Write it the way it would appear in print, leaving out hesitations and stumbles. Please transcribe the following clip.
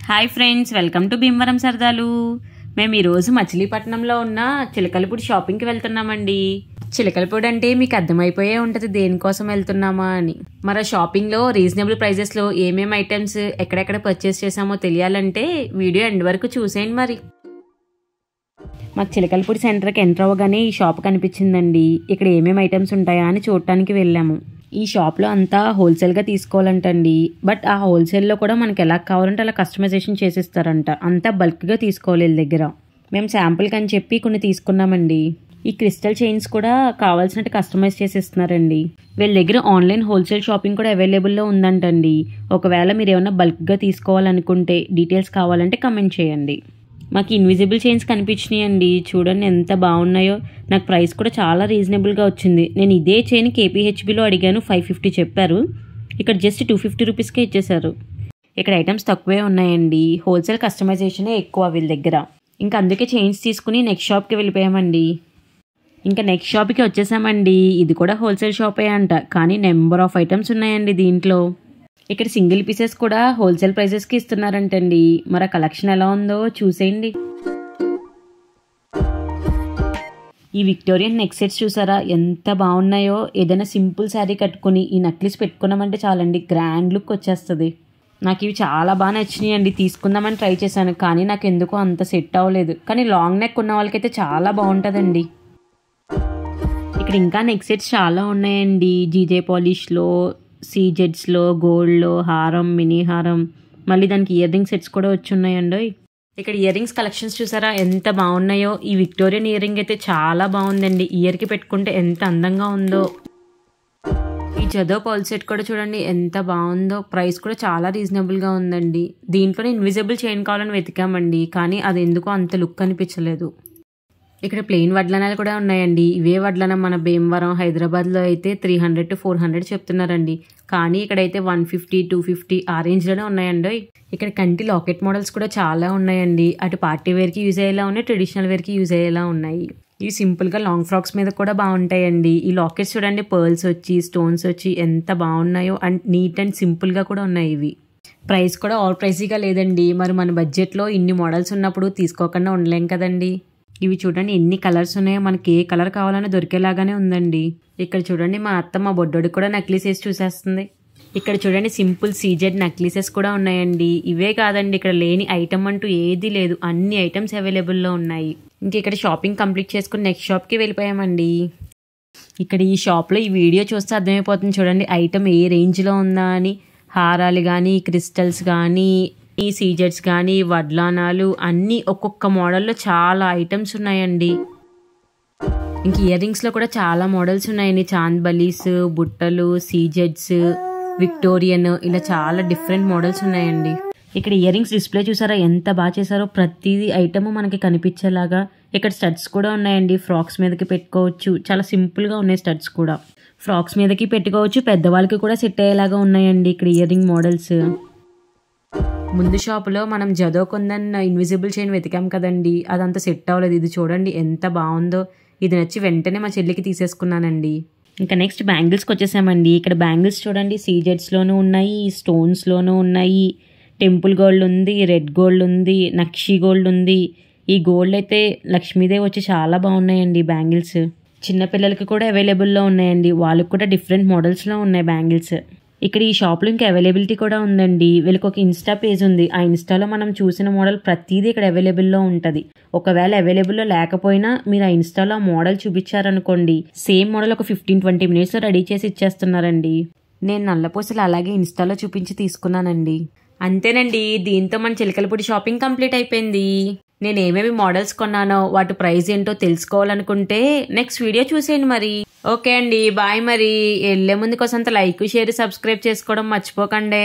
Hi friends, welcome to Bhimavaram సరదాలు. మేము ఈరోజు మచిలీపట్నంలో ఉన్న చిలకలపూడి షాపింగ్కి వెళ్తున్నామండి. చిలకలపూడి అంటే మీకు అర్థమైపోయే ఉంటుంది దేనికోసం వెళ్తున్నామా అని. మరి షాపింగ్లో రీజనబుల్ ప్రైజెస్లో ఏమేమి ఐటమ్స్ ఎక్కడెక్కడ పర్చేస్ చేసామో తెలియాలంటే వీడియో ఎండ్ వరకు చూసేయండి. మరి మాకు చిలకలపూడి సెంటర్కి ఎంటర్ అవ్వగానే ఈ షాప్ కనిపించిందండి. ఇక్కడ ఏమేమి ఐటమ్స్ ఉంటాయా అని చూడటానికి వెళ్ళాము. ఈ షాప్లో అంతా హోల్సేల్గా తీసుకోవాలంటండి. బట్ ఆ హోల్సేల్లో కూడా మనకి ఎలా కావాలంటే అలా కస్టమైజేషన్ చేసిస్తారంట. అంతా బల్క్గా తీసుకోవాలి వీళ్ళ దగ్గర. మేము శాంపుల్కి అని చెప్పి కొన్ని తీసుకున్నామండి. ఈ క్రిస్టల్ చైన్స్ కూడా కావాల్సినట్టు కస్టమైజ్ చేసిస్తున్నారండి. వీళ్ళ దగ్గర ఆన్లైన్ హోల్సేల్ షాపింగ్ కూడా అవైలబుల్లో ఉందంటండి. ఒకవేళ మీరు ఏమైనా బల్క్గా తీసుకోవాలనుకుంటే డీటెయిల్స్ కావాలంటే కమెంట్ చేయండి. మాకు ఇన్విజిబుల్ చైన్స్ కనిపించినాయండి. చూడండి ఎంత బాగున్నాయో. నాకు ప్రైస్ కూడా చాలా రీజనబుల్గా వచ్చింది. నేను ఇదే చైన్ కేపీహెచ్బిలో అడిగాను, 550 చెప్పారు. ఇక్కడ జస్ట్ 250 రూపీస్కే ఇచ్చేశారు. ఇక్కడ ఐటమ్స్ తక్కువే ఉన్నాయండి. హోల్సేల్ కస్టమైజేషనే ఎక్కువ వీళ్ళ దగ్గర. ఇంకా అందుకే చైన్స్ తీసుకుని నెక్స్ట్ షాప్కి వెళ్ళిపోయామండి. ఇంకా నెక్స్ట్ షాప్కి వచ్చేసామండి. ఇది కూడా హోల్సేల్ షాపే అంట, కానీ నెంబర్ ఆఫ్ ఐటమ్స్ ఉన్నాయండి దీంట్లో. ఇక్కడ సింగిల్ పీసెస్ కూడా హోల్సేల్ ప్రైసెస్కి ఇస్తున్నారంటండి. మరి ఆ కలెక్షన్ ఎలా ఉందో చూసేయండి. ఈ విక్టోరియన్ నెక్ సెట్స్ చూసారా ఎంత బాగున్నాయో. ఏదైనా సింపుల్ శారీ కట్టుకుని ఈ నక్లీస్ పెట్టుకున్నామంటే చాలండి, గ్రాండ్ లుక్ వచ్చేస్తుంది. నాకు ఇవి చాలా బాగా నచ్చినాయి అండి. తీసుకుందామని ట్రై చేశాను, కానీ నాకు ఎందుకో అంత సెట్ అవ్వలేదు. కానీ లాంగ్ నెక్ ఉన్న వాళ్ళకైతే చాలా బాగుంటుందండి. ఇక్కడ ఇంకా నెక్ సెట్స్ చాలా ఉన్నాయండి. జీజే పాలిష్లో, సీజెడ్స్లో, గోల్డ్లో, హారం, మినీ హారం, మళ్ళీ దానికి ఇయర్ రింగ్ సెట్స్ కూడా వచ్చి ఉన్నాయండి. ఇక్కడ ఇయర్ రింగ్స్ కలెక్షన్స్ చూసారా ఎంత బాగున్నాయో. ఈ విక్టోరియన్ ఇయర్ రింగ్ అయితే చాలా బాగుందండి. ఇయర్కి పెట్టుకుంటే ఎంత అందంగా ఉందో. ఈ జదో పర్ల్ సెట్ కూడా చూడండి ఎంత బాగుందో. ప్రైస్ కూడా చాలా రీజనబుల్గా ఉందండి. దీంట్లోనే ఇన్విజిబుల్ చైన్ కావాలని వెతికామండి, కానీ అది ఎందుకో అంత లుక్ అనిపించలేదు. ఇక్కడ ప్లెయిన్ వడ్లనాలు కూడా ఉన్నాయండి. ఇవే వడ్లనం మన భీమవరం, హైదరాబాద్లో అయితే 300 to 400 చెప్తున్నారండి. కానీ ఇక్కడైతే 150, 250 ఆ రేంజ్లోనే ఉన్నాయండి. ఇక్కడ కంటి లాకెట్ మోడల్స్ కూడా చాలా ఉన్నాయండి. అటు పార్టీ వేర్కి యూజ్ అయ్యేలా ఉన్నాయి, ట్రెడిషనల్ వేర్కి యూజ్ అయ్యేలా ఉన్నాయి. ఇవి సింపుల్గా లాంగ్ ఫ్రాక్స్ మీద కూడా బాగుంటాయండి. ఈ లాకెట్స్ చూడండి, పర్ల్స్ వచ్చి, స్టోన్స్ వచ్చి ఎంత బాగున్నాయో. అండ్ నీట్ అండ్ సింపుల్గా కూడా ఉన్నాయి ఇవి. ప్రైస్ కూడా ఆల్ ప్రైజీగా లేదండి. మరి మన బడ్జెట్లో ఇన్ని మోడల్స్ ఉన్నప్పుడు తీసుకోకుండా ఉండలేం కదండి. ఇవి చూడండి ఎన్ని కలర్స్ ఉన్నాయో. మనకి ఏ కలర్ కావాలన్నా దొరికేలాగానే ఉందండి. ఇక్కడ చూడండి మా అత్త మా బొడ్డోడికి కూడా నక్లీస్ వేసి చూసేస్తుంది. ఇక్కడ చూడండి సింపుల్ సీజెడ్ నక్లీసెస్ కూడా ఉన్నాయండి. ఇవే కాదండి, ఇక్కడ లేని ఐటమ్ అంటూ ఏది లేదు. అన్ని ఐటమ్స్ అవైలబుల్లో ఉన్నాయి. ఇంక ఇక్కడ షాపింగ్ కంప్లీట్ చేసుకుని నెక్స్ట్ షాప్కి వెళ్ళిపోయామండి. ఇక్కడ ఈ షాప్లో ఈ వీడియో చూస్తే అర్థమైపోతుంది చూడండి ఐటమ్ ఏ రేంజ్లో ఉందా అని. హారాలు కానీ, క్రిస్టల్స్ కానీ, ఈ సీజెట్స్ కానీ, వడ్లానాలు అన్నీ ఒక్కొక్క మోడల్లో చాలా ఐటమ్స్ ఉన్నాయండి. ఇంక ఇయర్ రింగ్స్లో కూడా చాలా మోడల్స్ ఉన్నాయండి. చాంద్ బలీస్, బుట్టలు, సీజెట్స్, విక్టోరియన్, ఇలా చాలా డిఫరెంట్ మోడల్స్ ఉన్నాయండి. ఇక్కడ ఇయర్ రింగ్స్ డిస్ప్లే చూసారా ఎంత బాగా చేశారో. ప్రతిదీ ఐటమ్ మనకి కనిపించేలాగా. ఇక్కడ స్టడ్స్ కూడా ఉన్నాయండి. ఫ్రాక్స్ మీదకి పెట్టుకోవచ్చు. చాలా సింపుల్గా ఉన్నాయి స్టడ్స్ కూడా. ఫ్రాక్స్ మీదకి పెట్టుకోవచ్చు, పెద్దవాళ్ళకి కూడా సెట్ అయ్యేలాగా ఉన్నాయండి ఇక్కడ ఇయర్ రింగ్ మోడల్స్. ముందు షాపులో మనం జదో కుందన్ ఇన్విజిబుల్ చైన్ వెతికాం కదండి, అదంతా సెట్ అవ్వలేదు. ఇది చూడండి ఎంత బాగుందో. ఇది నచ్చి వెంటనే మా చెల్లికి తీసేసుకున్నానండి. ఇంకా నెక్స్ట్ బ్యాంగిల్స్కి వచ్చేసామండి. ఇక్కడ బ్యాంగిల్స్ చూడండి సీజెడ్స్లోనూ ఉన్నాయి, స్టోన్స్లోనూ ఉన్నాయి. టెంపుల్ గోల్డ్ ఉంది, రెడ్ గోల్డ్ ఉంది, నక్షి గోల్డ్ ఉంది. ఈ గోల్డ్ అయితే లక్ష్మీదేవి వచ్చి చాలా బాగున్నాయండి బ్యాంగిల్స్. చిన్నపిల్లలకి కూడా అవైలబుల్లో ఉన్నాయండి. వాళ్ళకి కూడా డిఫరెంట్ మోడల్స్లో ఉన్నాయి బ్యాంగిల్స్. ఇక్కడ ఈ షాప్లో ఇంకా అవైలబిలిటీ కూడా ఉందండి. వీళ్ళకి ఒక ఇన్స్టా పేజ్ ఉంది. ఆ ఇన్స్టాలో మనం చూసిన మోడల్ ప్రతిదీ ఇక్కడ అవైలబుల్లో ఉంటుంది. ఒకవేళ అవైలబుల్లో లేకపోయినా మీరు ఆ ఇన్స్టాలో ఆ మోడల్ చూపించారనుకోండి, సేమ్ మోడల్ ఒక 15-20 మినిట్స్లో రెడీ చేసి ఇచ్చేస్తున్నారండి. నేను నల్లపూసలు అలాగే ఇన్స్టాలో చూపించి తీసుకున్నానండి. అంతేనండి, దీంతో మన చిలకలపూడి షాపింగ్ కంప్లీట్ అయిపోయింది. నేను ఏమేమి మోడల్స్ కొన్నానో వాటి ప్రైస్ ఏంటో తెలుసుకోవాలనుకుంటే నెక్స్ట్ వీడియో చూసేయండి మరి. ఓకే అండి, బాయ్. మరి వెళ్ళే ముందు కోసం లైక్, షేర్, సబ్స్క్రైబ్ చేసుకోవడం మర్చిపోకండి.